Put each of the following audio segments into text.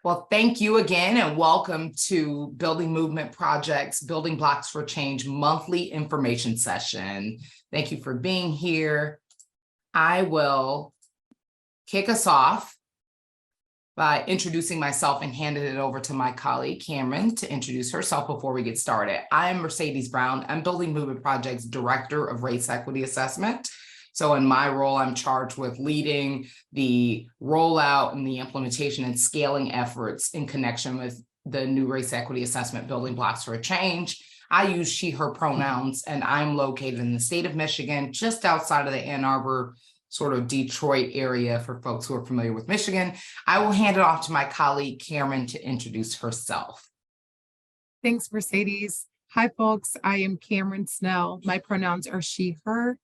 Well, thank you again and welcome to Building Movement Project's Building Blocks for Change monthly information session. Thank you for being here. I will kick us off by introducing myself and handing it over to my colleague, Cameron, to introduce herself before we get started. I am Mercedes Brown. I'm Building Movement Project's Director of Race Equity Assessment. So in my role, I'm charged with leading the rollout and the implementation and scaling efforts in connection with the new race equity assessment Building Blocks for a Change. I use she, her pronouns, and I'm located in the state of Michigan, just outside of the Ann Arbor, sort of Detroit area for folks who are familiar with Michigan. I will hand it off to my colleague, Cameron, to introduce herself. Thanks, Mercedes. Hi, folks. I am Cameron Snell. My pronouns are she, her.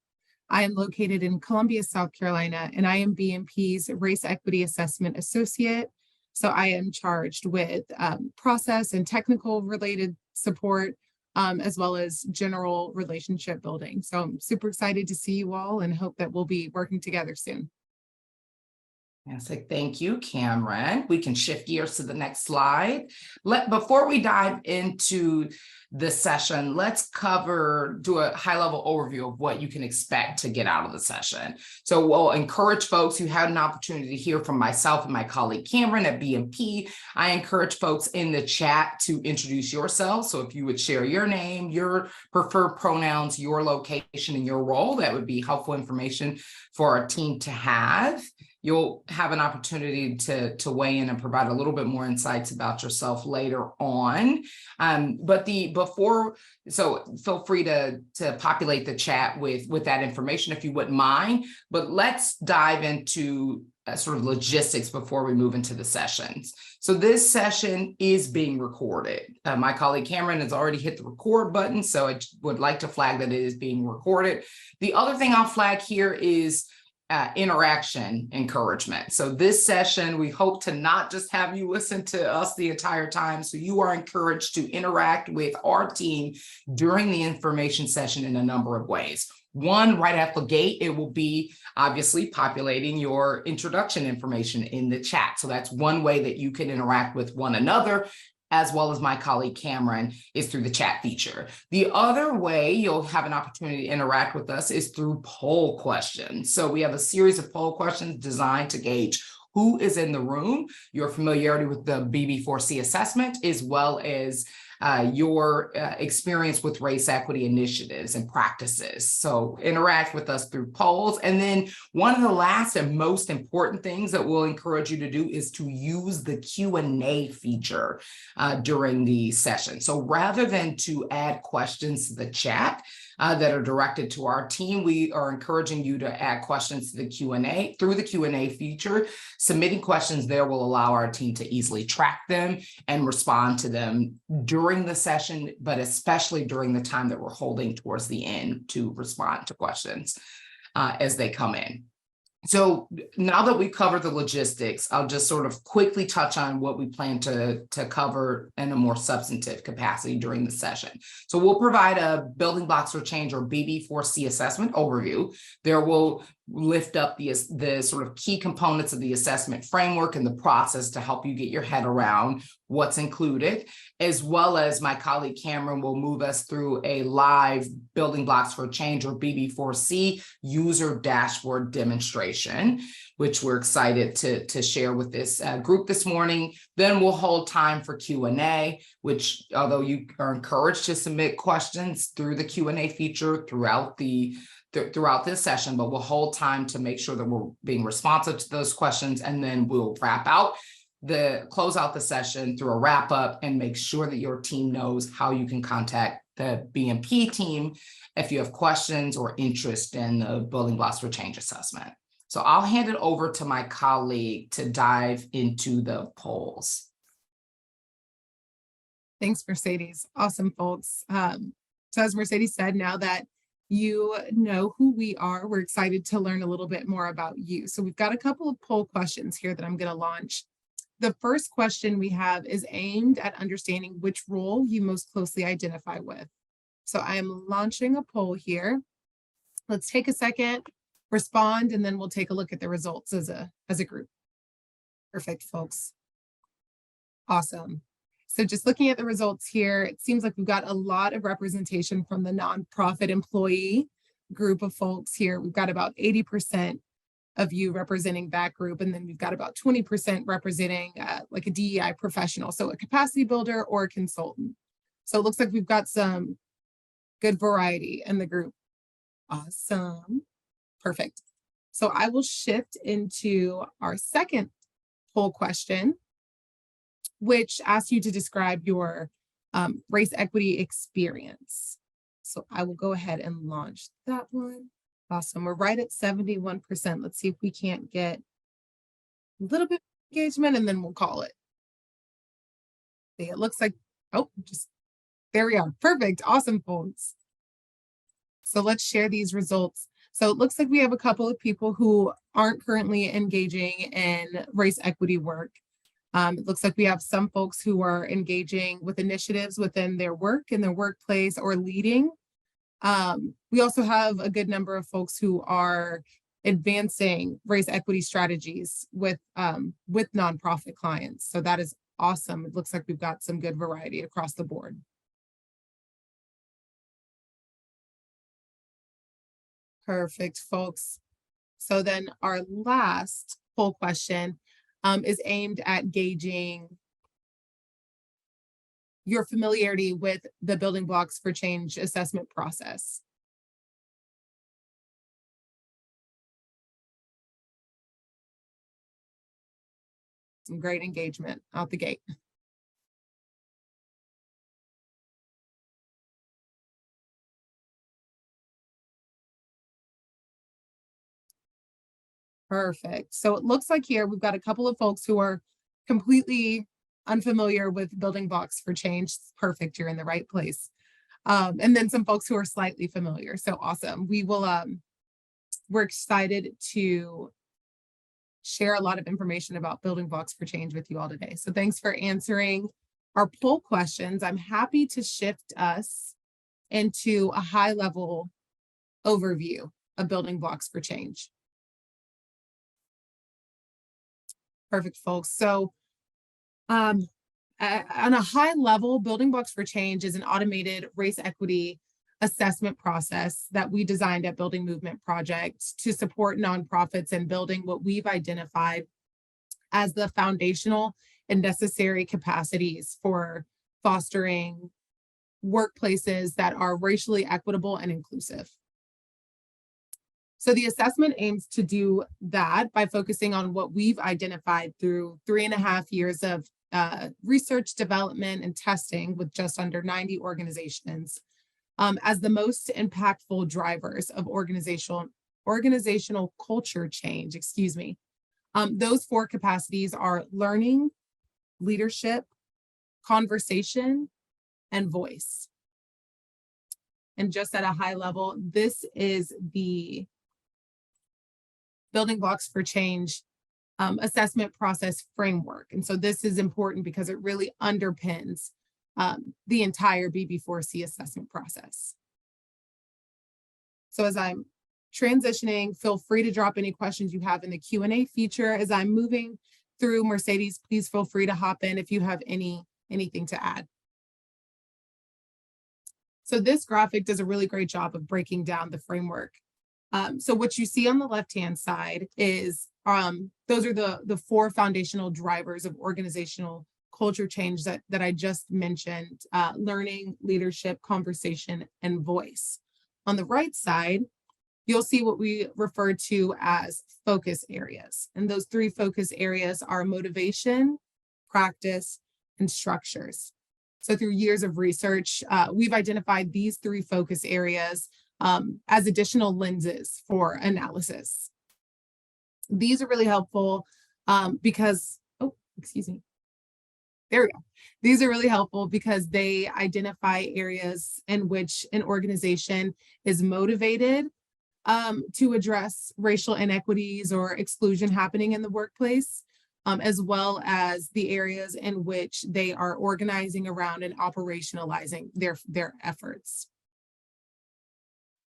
I am located in Columbia, South Carolina, and I am BMP's Race Equity Assessment Associate. So I am charged with process and technical related support, as well as general relationship building. So I'm super excited to see you all and hope that we'll be working together soon. Thank you, Cameron. We can shift gears to the next slide. Before we dive into the session, let's do a high-level overview of what you can expect to get out of the session. So we'll encourage folks who had an opportunity to hear from myself and my colleague Cameron at BMP. I encourage folks in the chat to introduce yourselves. So if you would share your name, your preferred pronouns, your location, and your role, that would be helpful information for our team to have. You'll have an opportunity to weigh in and provide a little bit more insights about yourself later on. So feel free to populate the chat with that information if you wouldn't mind. But let's dive into sort of logistics before we move into the sessions. So this session is being recorded. My colleague Cameron has already hit the record button, so I would like to flag that it is being recorded. The other thing I'll flag here is interaction encouragement. So this session, we hope to not just have you listen to us the entire time. So you are encouraged to interact with our team during the information session in a number of ways. One, right at the gate, it will be obviously populating your introduction information in the chat. So that's one way that you can interact with one another, as well as my colleague Cameron, is through the chat feature. The other way you'll have an opportunity to interact with us is through poll questions. So we have a series of poll questions designed to gauge who is in the room, your familiarity with the BB4C assessment, as well as your experience with race equity initiatives and practices. So interact with us through polls. And then one of the last and most important things that we'll encourage you to do is to use the Q&A feature during the session. So rather than to add questions to the chat that are directed to our team, we are encouraging you to add questions to the Q&A through the Q&A feature. Submitting questions there will allow our team to easily track them and respond to them during the session, but especially during the time that we're holding towards the end to respond to questions as they come in. So now that we've covered the logistics, I'll just sort of quickly touch on what we plan to cover in a more substantive capacity during the session. So we'll provide a Building Blocks for Change or BB4C assessment overview. There will lift up the sort of key components of the assessment framework and the process to help you get your head around what's included, as well as my colleague Cameron will move us through a live Building Blocks for Change or BB4C user dashboard demonstration, which we're excited to share with this group this morning. Then we'll hold time for Q&A, which, although you are encouraged to submit questions through the Q&A feature throughout this session, but we'll hold time to make sure that we're being responsive to those questions, and then we'll close out the session through a wrap up and make sure that your team knows how you can contact the BMP team if you have questions or interest in the Building Blocks for Change assessment. So I'll hand it over to my colleague to dive into the polls. Thanks, Mercedes. Awesome, folks. So as Mercedes said, now that you know who we are, we're excited to learn a little bit more about you. So we've got a couple of poll questions here that I'm going to launch. The first question we have is aimed at understanding which role you most closely identify with. So I am launching a poll here. Let's take a second, respond, and then we'll take a look at the results as a group. Perfect, folks. Awesome. So just looking at the results here, it seems like we've got a lot of representation from the nonprofit employee group of folks here. We've got about 80% of you representing that group. And then we've got about 20% representing like a DEI professional. So a capacity builder or a consultant. So it looks like we've got some good variety in the group. Awesome. Perfect. So I will shift into our second poll question, which asks you to describe your race equity experience. So I will go ahead and launch that one. Awesome. We're right at 71%. Let's see if we can't get a little bit of engagement and then we'll call it. See, it looks like, oh, just there we are. Perfect. Awesome, folks. So let's share these results. So it looks like we have a couple of people who aren't currently engaging in race equity work. It looks like we have some folks who are engaging with initiatives within their work, in their workplace, or leading. We also have a good number of folks who are advancing race equity strategies with nonprofit clients. So that is awesome. It looks like we've got some good variety across the board. Perfect, folks. So then our last poll question is aimed at gauging your familiarity with the building blocks for change assessment process. Some great engagement out the gate. Perfect. So it looks like here we've got a couple of folks who are completely unfamiliar with building blocks for change. Perfect. You're in the right place. And then some folks who are slightly familiar. So awesome. We will, we're excited to share a lot of information about building blocks for change with you all today. So thanks for answering our poll questions. I'm happy to shift us into a high level overview of building blocks for change. Perfect, folks. So on a high level, building blocks for change is an automated race equity assessment process that we designed at Building Movement Project to support nonprofits in building what we've identified as the foundational and necessary capacities for fostering workplaces that are racially equitable and inclusive. So the assessment aims to do that by focusing on what we've identified through 3.5 years of research, development, and testing with just under 90 organizations as the most impactful drivers of organizational culture change, Those 4 capacities are learning, leadership, conversation, and voice. And just at a high level, this is the building blocks for change assessment process framework. And so this is important because it really underpins the entire BB4C assessment process. So as I'm transitioning, feel free to drop any questions you have in the Q&A feature. As I'm moving through, Mercedes, please feel free to hop in if you have anything to add. So this graphic does a really great job of breaking down the framework. So what you see on the left-hand side is those are the 4 foundational drivers of organizational culture change that I just mentioned: learning, leadership, conversation, and voice. On the right side, you'll see what we refer to as focus areas. And those 3 focus areas are motivation, practice, and structures. So through years of research, we've identified these 3 focus areas as additional lenses for analysis. These are really helpful because, there we go. These are really helpful because they identify areas in which an organization is motivated to address racial inequities or exclusion happening in the workplace, as well as the areas in which they are organizing around and operationalizing their efforts.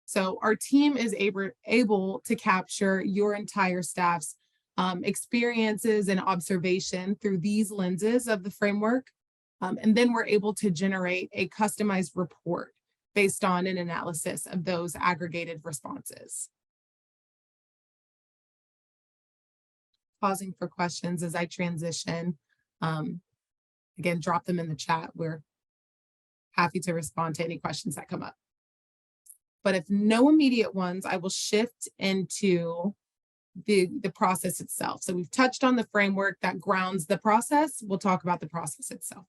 So our team is able to capture your entire staff's experiences and observation through these lenses of the framework. And then we're able to generate a customized report based on an analysis of those aggregated responses. Pausing for questions as I transition. Again, drop them in the chat. We're happy to respond to any questions that come up. But if no immediate ones, I will shift into the process itself. So we've touched on the framework that grounds the process. We'll talk about the process itself.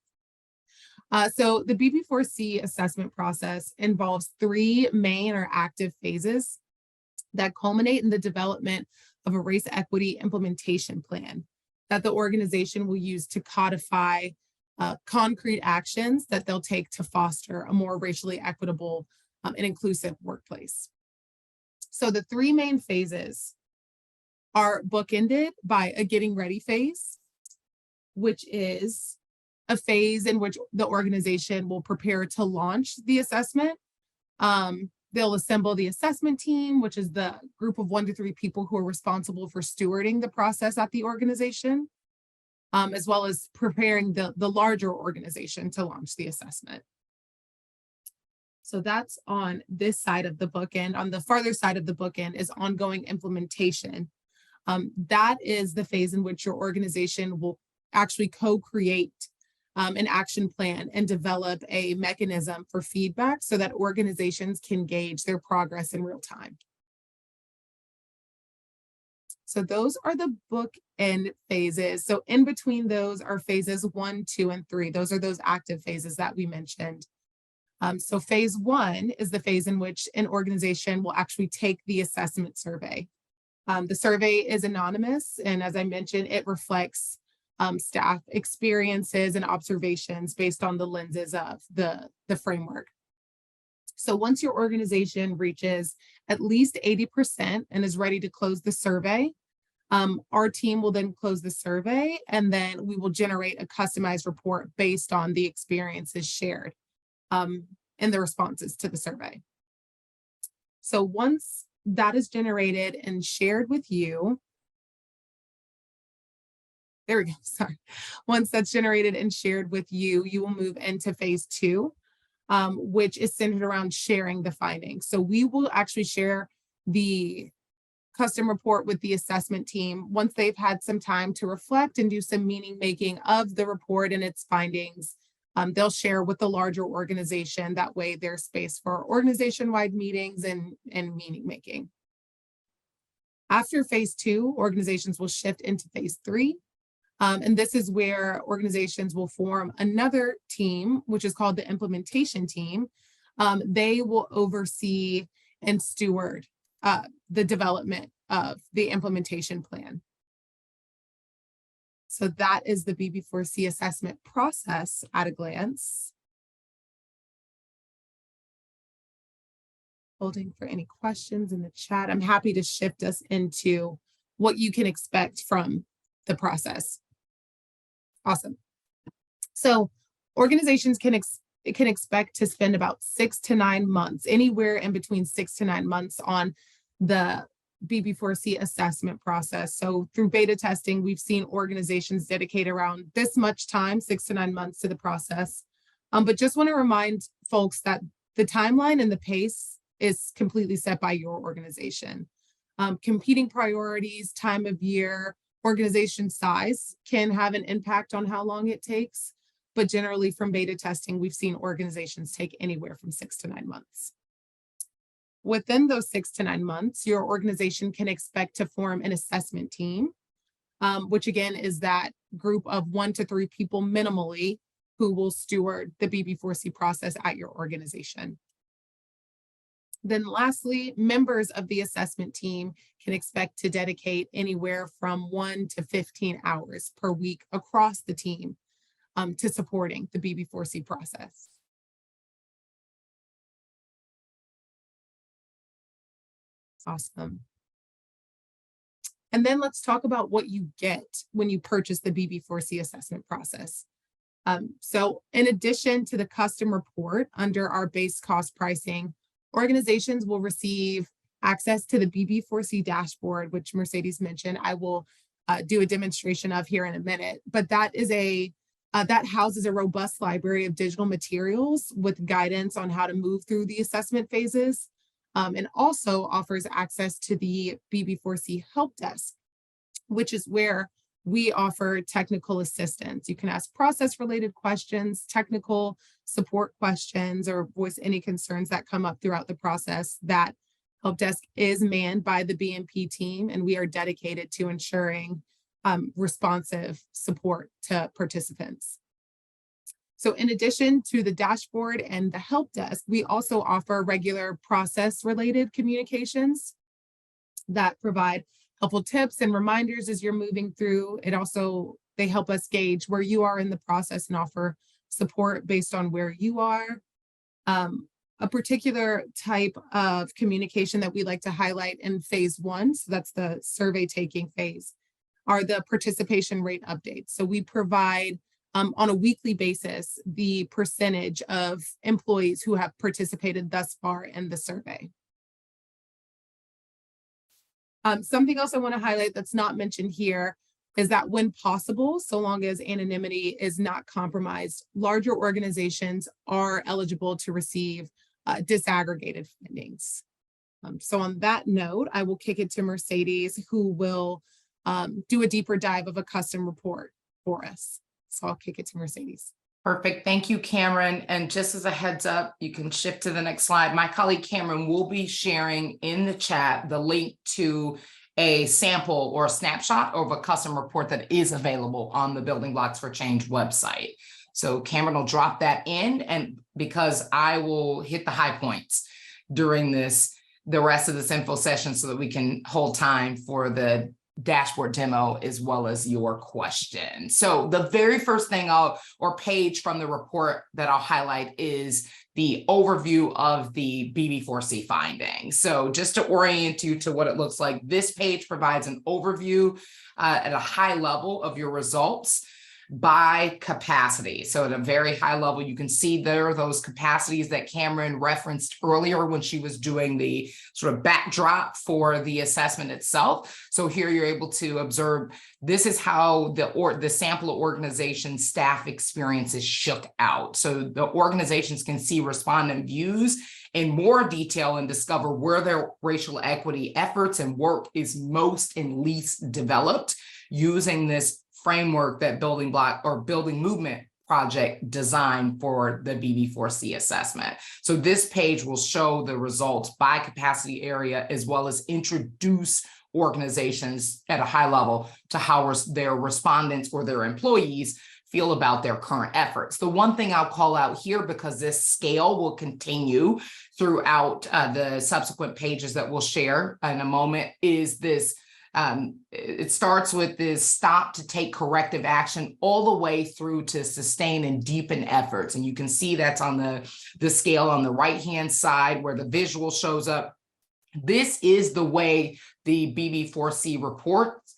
So the BB4C assessment process involves 3 main or active phases that culminate in the development of a race equity implementation plan that the organization will use to codify concrete actions that they'll take to foster a more racially equitable and inclusive workplace. So the 3 main phases are bookended by a getting ready phase, which is a phase in which the organization will prepare to launch the assessment. They'll assemble the assessment team, which is the group of 1 to 3 people who are responsible for stewarding the process at the organization, as well as preparing the larger organization to launch the assessment. So that's on this side of the bookend. On the farther side of the bookend is ongoing implementation. That is the phase in which your organization will actually co-create an action plan and develop a mechanism for feedback so that organizations can gauge their progress in real time. So those are the bookend phases. So in between those are phases 1, 2, and 3. Those are those active phases that we mentioned. So phase 1 is the phase in which an organization will actually take the assessment survey. The survey is anonymous, and as I mentioned, it reflects staff experiences and observations based on the lenses of the framework. So once your organization reaches at least 80% and is ready to close the survey, our team will then close the survey, and then we will generate a customized report based on the experiences shared in the responses to the survey. So once that is generated and shared with you, there we go, sorry. Once that's generated and shared with you, you will move into phase 2, which is centered around sharing the findings. So we will actually share the custom report with the assessment team once they've had some time to reflect and do some meaning making of the report and its findings. They'll share with the larger organization. That way there's space for organization-wide meetings and meaning making. After phase 2, organizations will shift into phase 3. And this is where organizations will form another team, which is called the implementation team. They will oversee and steward the development of the implementation plan. So that is the BB4C assessment process at a glance. Holding for any questions in the chat. I'm happy to shift us into what you can expect from the process. Awesome. So organizations can expect to spend about 6 to 9 months, anywhere in between 6 to 9 months on the BB4C assessment process. So through beta testing, we've seen organizations dedicate around this much time, 6 to 9 months to the process. But just want to remind folks that the timeline and the pace is completely set by your organization. Competing priorities, time of year, organization size can have an impact on how long it takes. But generally from beta testing, we've seen organizations take anywhere from 6 to 9 months. Within those 6 to 9 months, your organization can expect to form an assessment team, which again is that group of 1 to 3 people minimally who will steward the BB4C process at your organization. Then lastly, members of the assessment team can expect to dedicate anywhere from 1 to 15 hours per week across the team to supporting the BB4C process. Awesome. And then let's talk about what you get when you purchase the BB4C assessment process. So in addition to the custom report under our base cost pricing, organizations will receive access to the BB4C dashboard, which Mercedes mentioned. I will do a demonstration of here in a minute. But that is that houses a robust library of digital materials with guidance on how to move through the assessment phases, and also offers access to the BB4C help desk, which is where we offer technical assistance. You can ask process-related questions, technical support questions, or voice any concerns that come up throughout the process. That help desk is manned by the BMP team, and we are dedicated to ensuring responsive support to participants. So in addition to the dashboard and the help desk, we also offer regular process-related communications that provide helpful tips and reminders as you're moving through. They help us gauge where you are in the process and offer support based on where you are. A particular type of communication that we like to highlight in phase 1, so that's the survey taking phase, are the participation rate updates. So we provide on a weekly basis the percentage of employees who have participated thus far in the survey. Something else I want to highlight that's not mentioned here is that when possible, so long as anonymity is not compromised, larger organizations are eligible to receive disaggregated findings. So on that note, I will kick it to Mercedes, who will do a deeper dive of a custom report for us. So I'll kick it to Mercedes. Perfect. Thank you, Cameron. And just as a heads up, you can shift to the next slide. My colleague Cameron will be sharing in the chat the link to a sample or a snapshot of a custom report that is available on the Building Blocks for Change website. So Cameron will drop that in, and because I will hit the high points during the rest of this info session so that we can hold time for the dashboard demo as well as your question. So the very first thing or page from the report that I'll highlight is the overview of the BB4C findings. So just to orient you to what it looks like, this page provides an overview at a high level of your results by capacity. So at a very high level, you can see there are those capacities that Cameron referenced earlier when she was doing the sort of backdrop for the assessment itself. So here you're able to observe this is how the sample organization staff experience is shook out. So the organizations can see respondent views in more detail and discover where their racial equity efforts and work is most and least developed using this framework that Building Movement project designed for the BB4C assessment. So this page will show the results by capacity area as well as introduce organizations at a high level to how their respondents or their employees feel about their current efforts. The one thing I'll call out here, because this scale will continue throughout the subsequent pages that we'll share in a moment, is this. It starts with this stop to take corrective action all the way through to sustain and deepen efforts. And you can see that's on the scale on the right-hand side where the visual shows up. This is the way the BB4C reports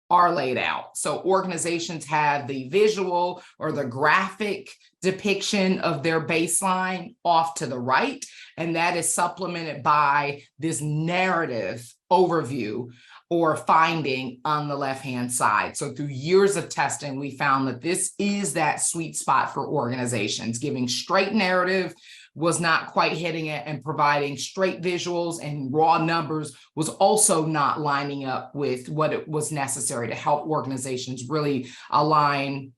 are laid out. So organizations have the visual or the graphic depiction of their baseline off to the right, and that is supplemented by this narrative overview or finding on the left-hand side. So through years of testing, we found that this is that sweet spot for organizations. Giving straight narrative was not quite hitting it, and providing straight visuals and raw numbers was also not lining up with what it was necessary to help organizations really align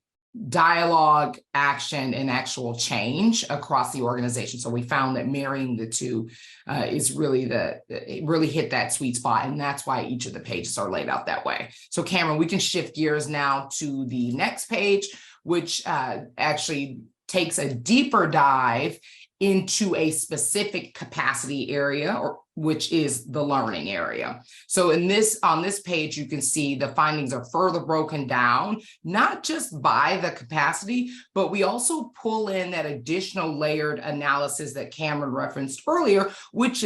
dialogue, action, and actual change across the organization. So we found that marrying the two is really it really hit that sweet spot, and that's why each of the pages are laid out that way. So Cameron, we can shift gears now to the next page, which actually takes a deeper dive into a specific capacity area, which is the learning area. So on this page, you can see the findings are further broken down, not just by the capacity, but we also pull in that additional layered analysis that Cameron referenced earlier, which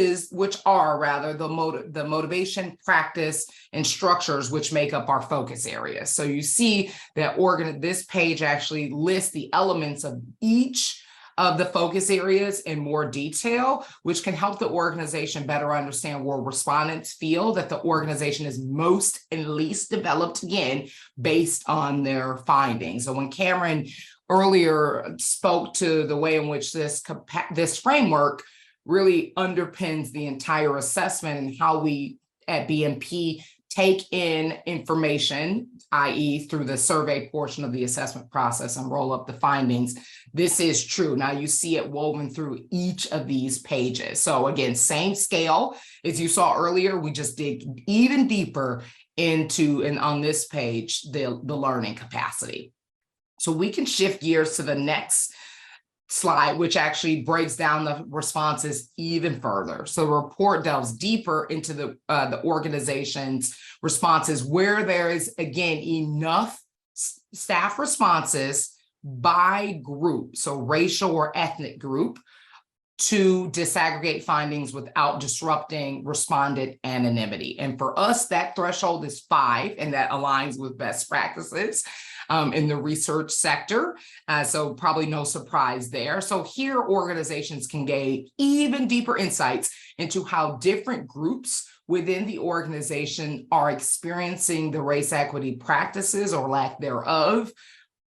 are the motivation, practice, and structures which make up our focus areas. So you see that this page actually lists the elements of each of the focus areas in more detail, which can help the organization better understand where respondents feel that the organization is most and least developed, again, based on their findings. So when Cameron earlier spoke to the way in which this framework really underpins the entire assessment and how we at BMP take in information, i.e. through the survey portion of the assessment process and roll up the findings. This is true. Now you see it woven through each of these pages. So again, same scale as you saw earlier, we just dig even deeper into, and on this page, the learning capacity. So we can shift gears to the next slide, which actually breaks down the responses even further. So the report delves deeper into the organization's responses where there is, again, enough staff responses by group, so racial or ethnic group, to disaggregate findings without disrupting respondent anonymity. And for us, that threshold is 5, and that aligns with best practices in the research sector. So probably no surprise there. So here organizations can gain even deeper insights into how different groups within the organization are experiencing the race equity practices or lack thereof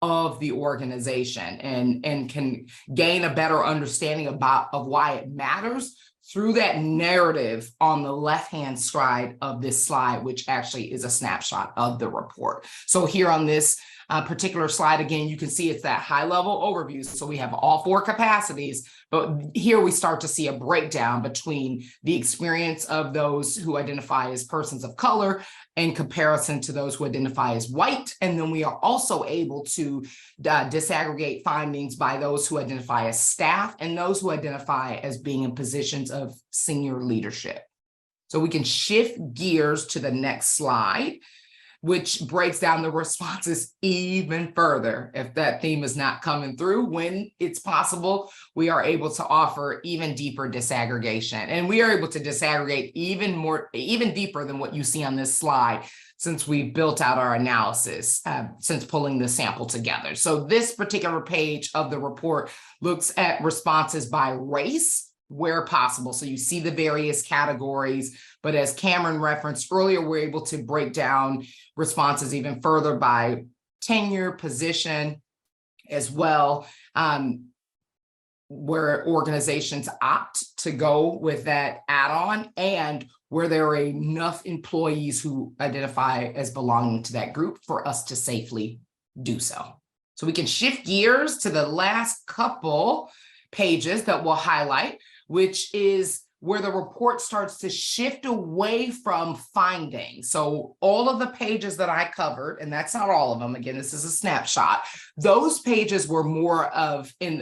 of the organization, and can gain a better understanding of why it matters through that narrative on the left-hand side of this slide, which actually is a snapshot of the report. So here on this particular slide, again, you can see it's that high-level overview. So we have all 4 capacities, but here we start to see a breakdown between the experience of those who identify as persons of color in comparison to those who identify as white. And then we are also able to disaggregate findings by those who identify as staff and those who identify as being in positions of senior leadership. So we can shift gears to the next slide, which breaks down the responses even further. If that theme is not coming through, when it's possible, we are able to offer even deeper disaggregation. And we are able to disaggregate even deeper than what you see on this slide, since we built out our analysis since pulling the sample together. So this particular page of the report looks at responses by race, where possible. So you see the various categories, but as Cameron referenced earlier, we're able to break down responses even further by tenure, position, as well, where organizations opt to go with that add-on, and where there are enough employees who identify as belonging to that group for us to safely do so. So we can shift gears to the last couple pages that we'll highlight, which is where the report starts to shift away from findings. So all of the pages that I covered, and that's not all of them, again, this is a snapshot, those pages were more in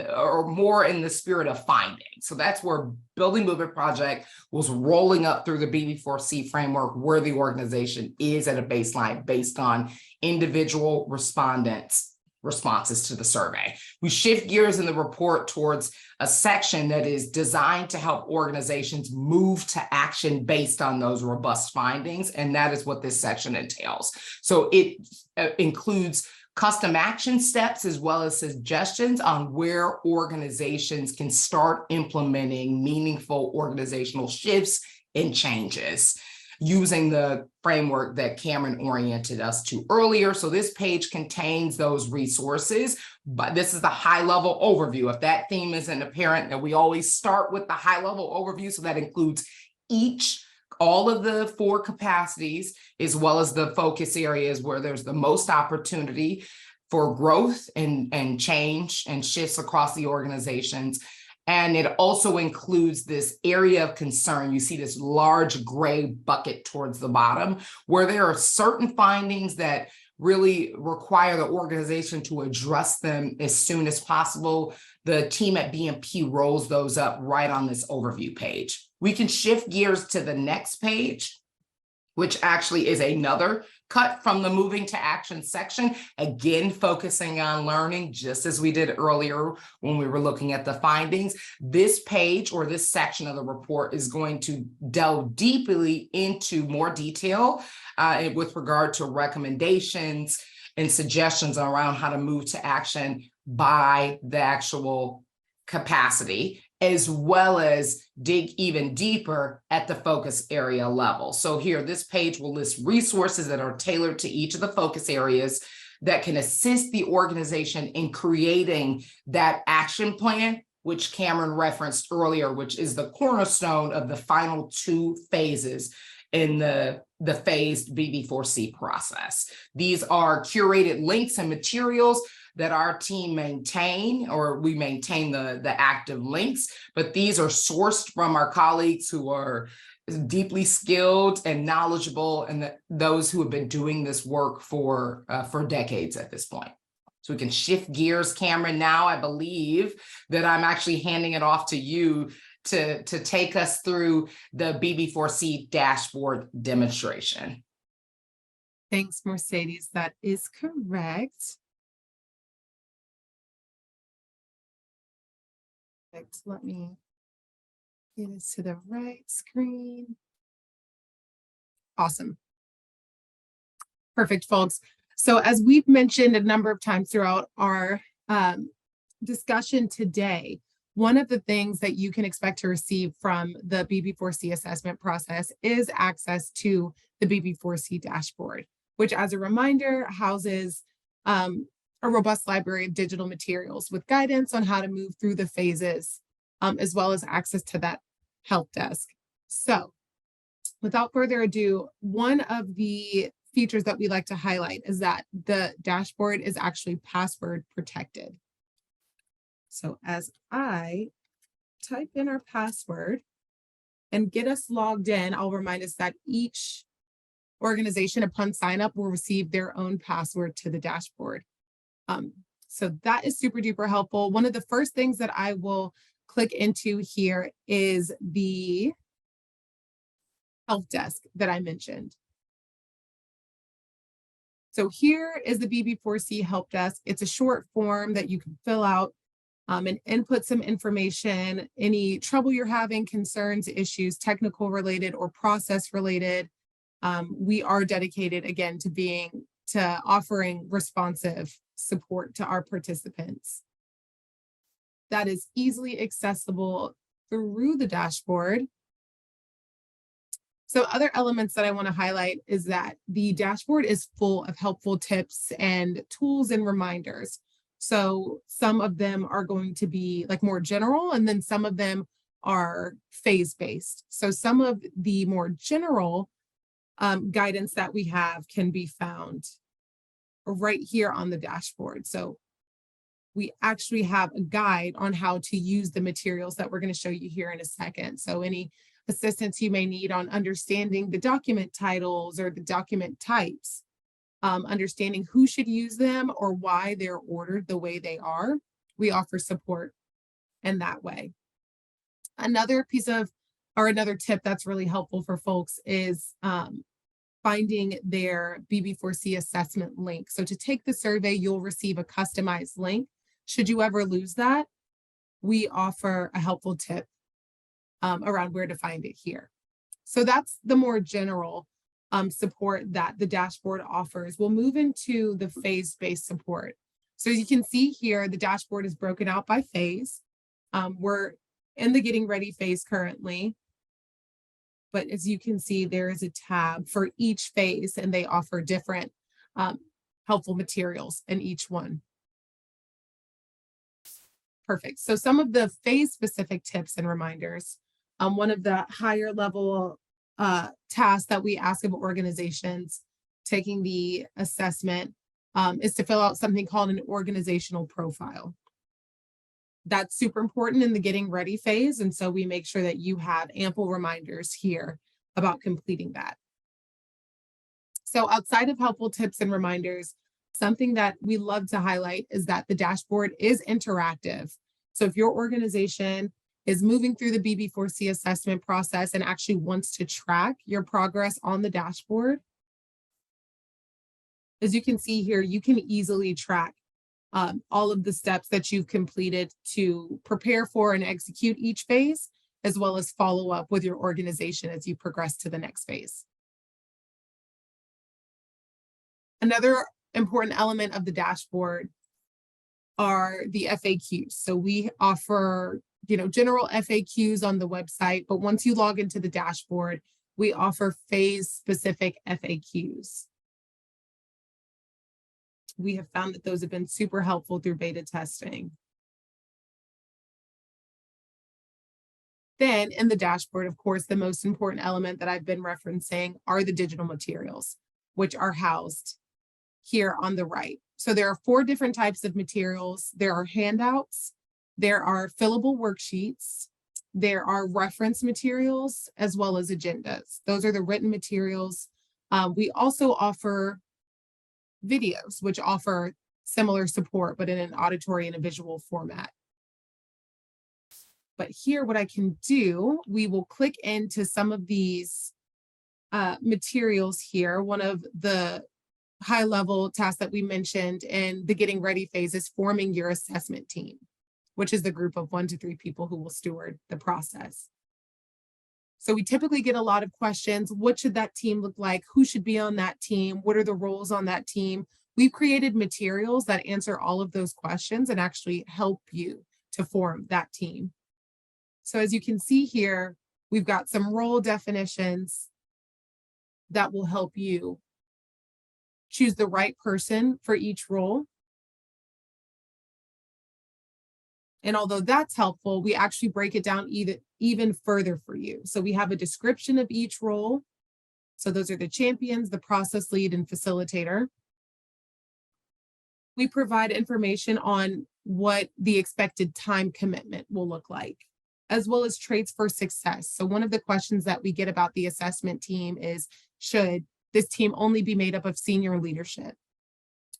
the spirit of finding. So that's where Building Movement Project was rolling up through the BB4C framework, where the organization is at a baseline based on individual respondents' responses to the survey. We shift gears in the report towards a section that is designed to help organizations move to action based on those robust findings, and that is what this section entails. So it includes custom action steps as well as suggestions on where organizations can start implementing meaningful organizational shifts and changes, using the framework that Cameron oriented us to earlier. So this page contains those resources, but this is the high-level overview. If that theme isn't apparent, then we always start with the high-level overview. So that includes all of the 4 capacities, as well as the focus areas where there's the most opportunity for growth and change and shifts across the organizations. And it also includes this area of concern. You see this large gray bucket towards the bottom, where there are certain findings that really require the organization to address them as soon as possible. The team at BMP rolls those up right on this overview page. We can shift gears to the next page, which actually is another cut from the moving to action section, again, focusing on learning, just as we did earlier when we were looking at the findings. This page, or this section of the report, is going to delve deeply into more detail with regard to recommendations and suggestions around how to move to action by the actual capacity, as well as dig even deeper at the focus area level. So here, this page will list resources that are tailored to each of the focus areas that can assist the organization in creating that action plan, which Cameron referenced earlier, which is the cornerstone of the final 2 phases in the phased BB4C process. These are curated links and materials that our team maintain, or we maintain the active links, but these are sourced from our colleagues who are deeply skilled and knowledgeable, and those who have been doing this work for decades at this point. So we can shift gears, Cameron. Now I believe that I'm actually handing it off to you to take us through the BB4C dashboard demonstration. Thanks, Mercedes. That is correct. Let me get it to the right screen. Awesome. Perfect, folks. So as we've mentioned a number of times throughout our discussion today, one of the things that you can expect to receive from the BB4C assessment process is access to the BB4C dashboard, which, as a reminder, houses a robust library of digital materials with guidance on how to move through the phases, as well as access to that help desk. So without further ado, one of the features that we like to highlight is that the dashboard is actually password protected. So as I type in our password and get us logged in, I'll remind us that each organization upon sign up will receive their own password to the dashboard. So that is super duper helpful. One of the first things that I will click into here is the help desk that I mentioned. So here is the BB4C help desk. It's a short form that you can fill out and input some information, any trouble you're having, concerns, issues, technical related or process related. We are dedicated, again, to offering responsive support to our participants. That is easily accessible through the dashboard. So other elements that I want to highlight is that the dashboard is full of helpful tips and tools and reminders. So some of them are going to be like more general, and then some of them are phase-based. So some of the more general guidance that we have can be found right here on the dashboard. So we actually have a guide on how to use the materials that we're going to show you here in a second. So any assistance you may need on understanding the document titles or the document types, understanding who should use them or why they're ordered the way they are, we offer support in that way. Another tip that's really helpful for folks is finding their BB4C assessment link. So to take the survey, you'll receive a customized link. Should you ever lose that, we offer a helpful tip around where to find it here. So that's the more general support that the dashboard offers. We'll move into the phase-based support. So as you can see here, the dashboard is broken out by phase. We're in the getting ready phase currently. But as you can see, there is a tab for each phase, and they offer different helpful materials in each one. Perfect. So some of the phase-specific tips and reminders, one of the higher level tasks that we ask of organizations taking the assessment is to fill out something called an organizational profile. That's super important in the getting ready phase. And so we make sure that you have ample reminders here about completing that. So outside of helpful tips and reminders, something that we love to highlight is that the dashboard is interactive. So if your organization is moving through the BB4C assessment process and actually wants to track your progress on the dashboard, as you can see here, you can easily track all of the steps that you've completed to prepare for and execute each phase, as well as follow up with your organization as you progress to the next phase. Another important element of the dashboard are the FAQs. So we offer, general FAQs on the website, but once you log into the dashboard, we offer phase-specific FAQs. We have found that those have been super helpful through beta testing. Then in the dashboard, of course, the most important element that I've been referencing are the digital materials, which are housed here on the right. So there are 4 different types of materials. There are handouts, there are fillable worksheets, there are reference materials, as well as agendas. Those are the written materials. We also offer videos, which offer similar support, but in an auditory and a visual format. But here, what I can do, we will click into some of these materials here. One of the high-level tasks that we mentioned in the getting ready phase is forming your assessment team, which is the group of 1 to 3 people who will steward the process. So we typically get a lot of questions. What should that team look like? Who should be on that team? What are the roles on that team? We've created materials that answer all of those questions and actually help you to form that team. So as you can see here, we've got some role definitions that will help you choose the right person for each role. And although that's helpful, we actually break it down even further for you. So we have a description of each role. So those are the champions, the process lead, and facilitator. We provide information on what the expected time commitment will look like, as well as traits for success. So one of the questions that we get about the assessment team is, should this team only be made up of senior leadership?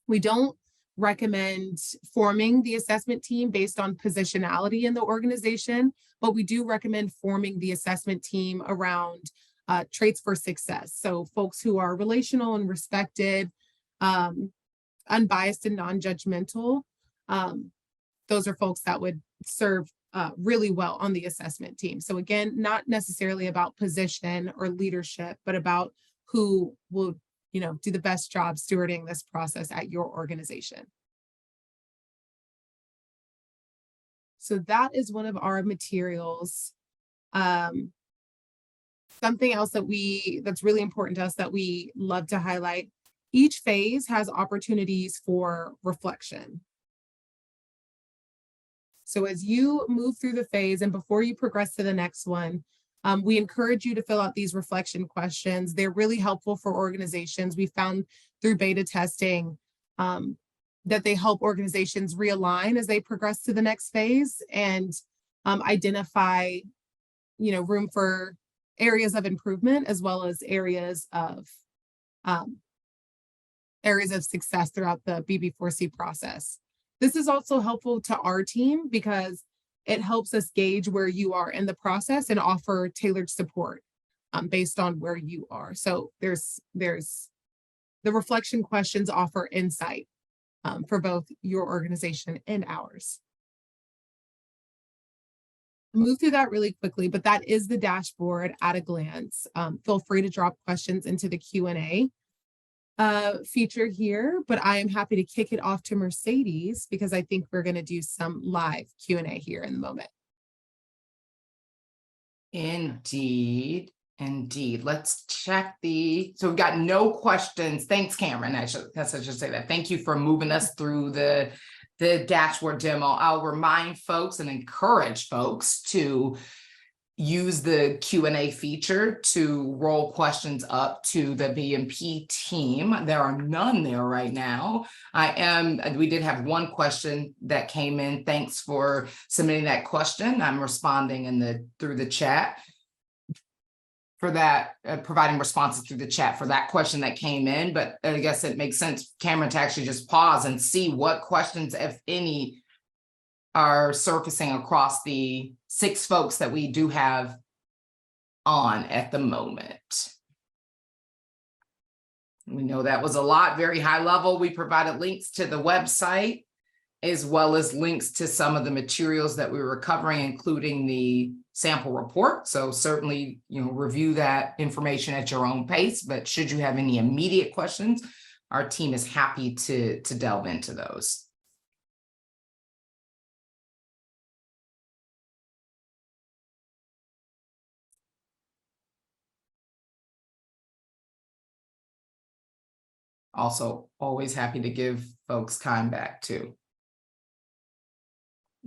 We don't recommend forming the assessment team based on positionality in the organization, but we do recommend forming the assessment team around traits for success. So folks who are relational and respected, unbiased and non-judgmental, those are folks that would serve really well on the assessment team. So again, not necessarily about position or leadership, but about who will, do the best job stewarding this process at your organization. So that is one of our materials. Something else that's really important to us that we love to highlight, each phase has opportunities for reflection. So as you move through the phase and before you progress to the next one, we encourage you to fill out these reflection questions. They're really helpful for organizations. We found through beta testing that they help organizations realign as they progress to the next phase and identify, room for areas of improvement as well as areas of success throughout the BB4C process. This is also helpful to our team because it helps us gauge where you are in the process and offer tailored support based on where you are. So there's the reflection questions offer insight for both your organization and ours. Move through that really quickly, but that is the dashboard at a glance. Feel free to drop questions into the Q&A feature here, but I am happy to kick it off to Mercedes because I think we're going to do some live Q&A here in the moment. Indeed. Let's check so we've got no questions. Thanks, Cameron. I should say that. Thank you for moving us through the dashboard demo. I'll remind folks and encourage folks to use the Q&A feature to roll questions up to the BMP team. There are none there right now. We did have one question that came in. Thanks for submitting that question. I'm responding through the chat for that, providing responses through the chat for that question that came in. But I guess it makes sense, Cameron, to actually just pause and see what questions, if any, are surfacing across the 6 folks that we do have on at the moment. We know that was a lot, very high level. We provided links to the website, as well as links to some of the materials that we were covering, including the sample report. So certainly, review that information at your own pace, but should you have any immediate questions, our team is happy to delve into those. Also, always happy to give folks time back too.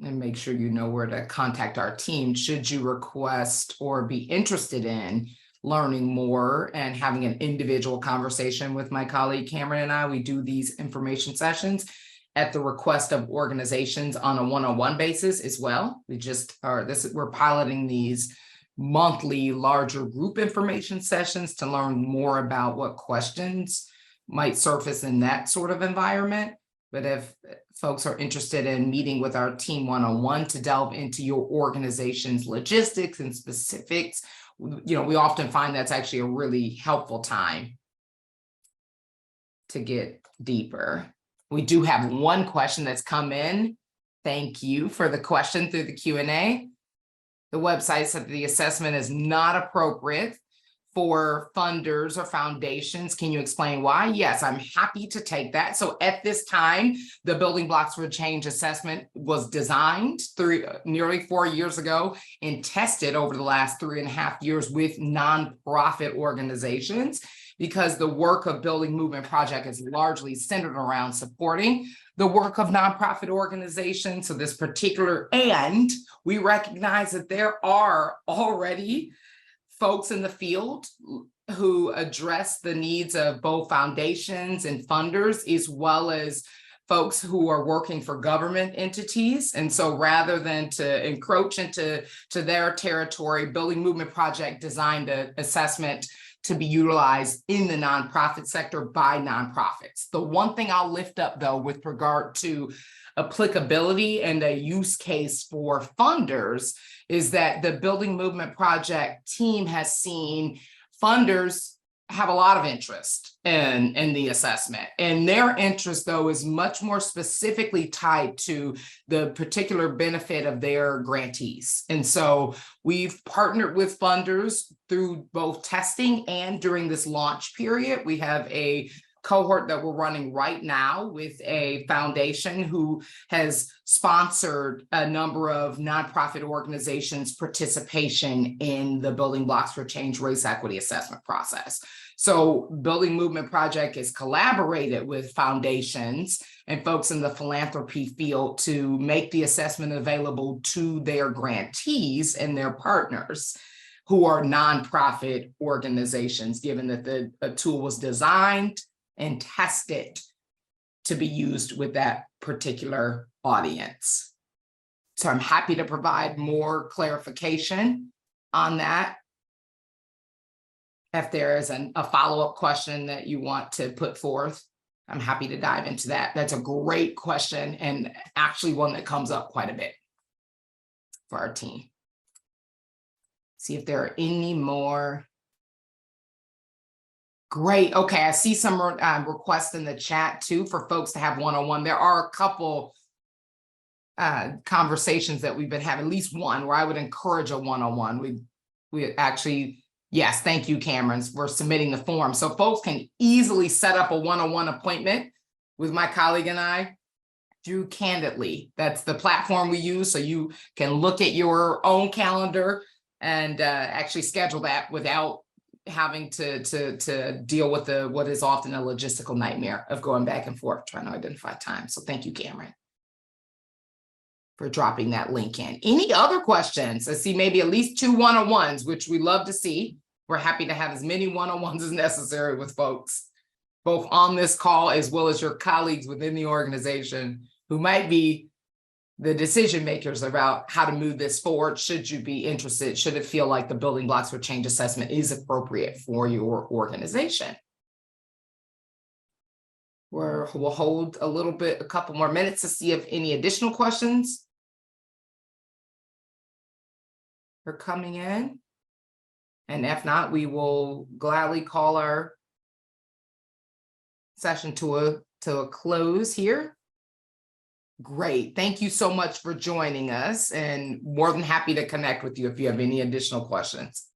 And make sure you know where to contact our team should you request or be interested in learning more and having an individual conversation with my colleague Cameron and I. We do these information sessions at the request of organizations on a one-on-one basis as well. We're piloting these monthly larger group information sessions to learn more about what questions might surface in that sort of environment. But if folks are interested in meeting with our team one-on-one to delve into your organization's logistics and specifics, we often find that's actually a really helpful time to get deeper. We do have one question that's come in. Thank you for the question through the Q&A. The website said the assessment is not appropriate for funders or foundations. Can you explain why? Yes, I'm happy to take that. So at this time, the Building Blocks for Change assessment was designed nearly 4 years ago and tested over the last 3.5 years with nonprofit organizations, because the work of Building Movement Project is largely centered around supporting the work of nonprofit organizations. So this particular, and we recognize that there are already folks in the field who address the needs of both foundations and funders, as well as folks who are working for government entities. And so rather than to encroach into their territory, Building Movement Project designed an assessment to be utilized in the nonprofit sector by nonprofits. The one thing I'll lift up though, with regard to applicability and a use case for funders, is that the Building Movement Project team has seen funders have a lot of interest in the assessment. And their interest though is much more specifically tied to the particular benefit of their grantees. And so we've partnered with funders through both testing and during this launch period. We have a cohort that we're running right now with a foundation who has sponsored a number of nonprofit organizations' participation in the Building Blocks for Change race equity assessment process. So Building Movement Project has collaborated with foundations and folks in the philanthropy field to make the assessment available to their grantees and their partners who are nonprofit organizations, given that the tool was designed and tested to be used with that particular audience. So I'm happy to provide more clarification on that. If there is a follow-up question that you want to put forth, I'm happy to dive into that. That's a great question, and actually one that comes up quite a bit for our team. See if there are any more. Great. Okay, I see some requests in the chat too for folks to have one-on-one. There are a couple conversations that we've been having, at least one where I would encourage a one-on-one. We actually, yes, thank you, Cameron. We're submitting the form. So folks can easily set up a one-on-one appointment with my colleague and I through Candidly. That's the platform we use. So you can look at your own calendar and actually schedule that without having to deal with what is often a logistical nightmare of going back and forth trying to identify time. So thank you, Cameron, for dropping that link in. Any other questions? I see maybe at least 2 one-on-ones, which we love to see. We're happy to have as many one-on-ones as necessary with folks, both on this call as well as your colleagues within the organization who might be the decision makers about how to move this forward. Should you be interested, should it feel like the Building Blocks for Change assessment is appropriate for your organization? We'll hold a couple more minutes to see if any additional questions are coming in. And if not, we will gladly call our session to a close here. Great. Thank you so much for joining us, and more than happy to connect with you if you have any additional questions.